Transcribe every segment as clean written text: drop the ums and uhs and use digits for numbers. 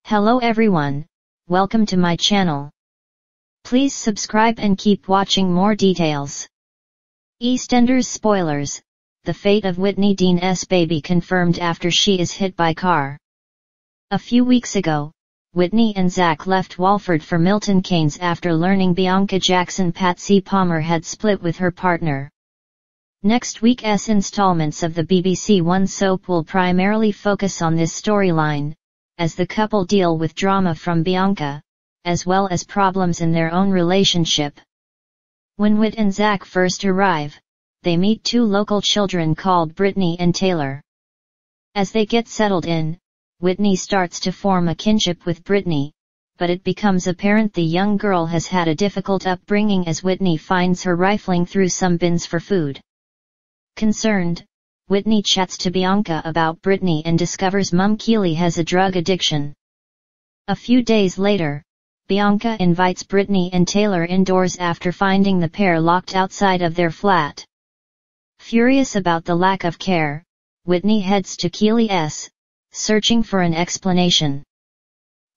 Hello everyone, welcome to my channel. Please subscribe and keep watching more details. EastEnders spoilers, the fate of Whitney Dean's baby confirmed after she is hit by car. A few weeks ago, Whitney and Zach left Walford for Milton Keynes after learning Bianca Jackson Patsy Palmer had split with her partner. Next week's installments of the BBC One soap will primarily focus on this storyline, as the couple deal with drama from Bianca, as well as problems in their own relationship. When Whit and Zach first arrive, they meet two local children called Brittany and Taylor. As they get settled in, Whitney starts to form a kinship with Brittany, but it becomes apparent the young girl has had a difficult upbringing as Whitney finds her rifling through some bins for food. Concerned, Whitney chats to Bianca about Brittany and discovers Mum Keeley has a drug addiction. A few days later, Bianca invites Brittany and Taylor indoors after finding the pair locked outside of their flat. Furious about the lack of care, Whitney heads to Keeley's, searching for an explanation.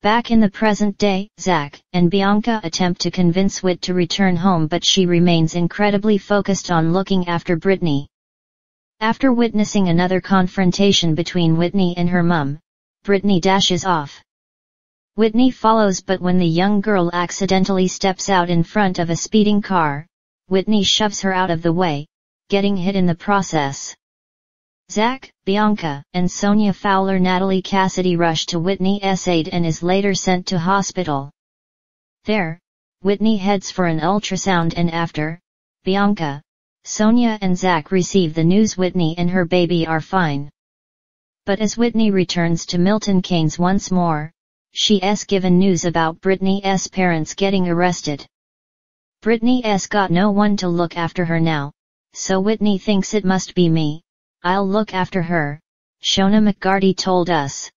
Back in the present day, Zach and Bianca attempt to convince Whit to return home, but she remains incredibly focused on looking after Brittany. After witnessing another confrontation between Whitney and her mum, Brittany dashes off. Whitney follows, but when the young girl accidentally steps out in front of a speeding car, Whitney shoves her out of the way, getting hit in the process. Zach, Bianca, and Sonia Fowler Natalie Cassidy rush to Whitney's aid and is later sent to hospital. There, Whitney heads for an ultrasound and after, Bianca, Sonia and Zach receive the news Whitney and her baby are fine. But as Whitney returns to Milton Keynes once more, she's given news about Brittany's parents getting arrested. Brittany's got no one to look after her now, so Whitney thinks it must be me. I'll look after her, Shona McGarty told us.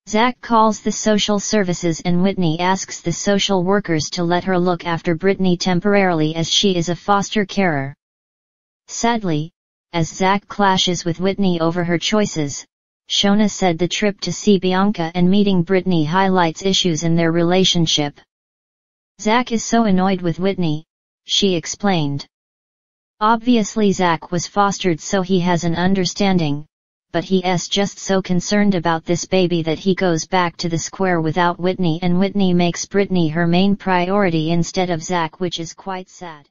Zach calls the social services and Whitney asks the social workers to let her look after Brittany temporarily as she is a foster carer. Sadly, as Zach clashes with Whitney over her choices, Shona said the trip to see Bianca and meeting Brittany highlights issues in their relationship. Zach is so annoyed with Whitney, she explained. Obviously Zach was fostered so he has an understanding, but he's just so concerned about this baby that he goes back to the square without Whitney, and Whitney makes Brittany her main priority instead of Zach, which is quite sad.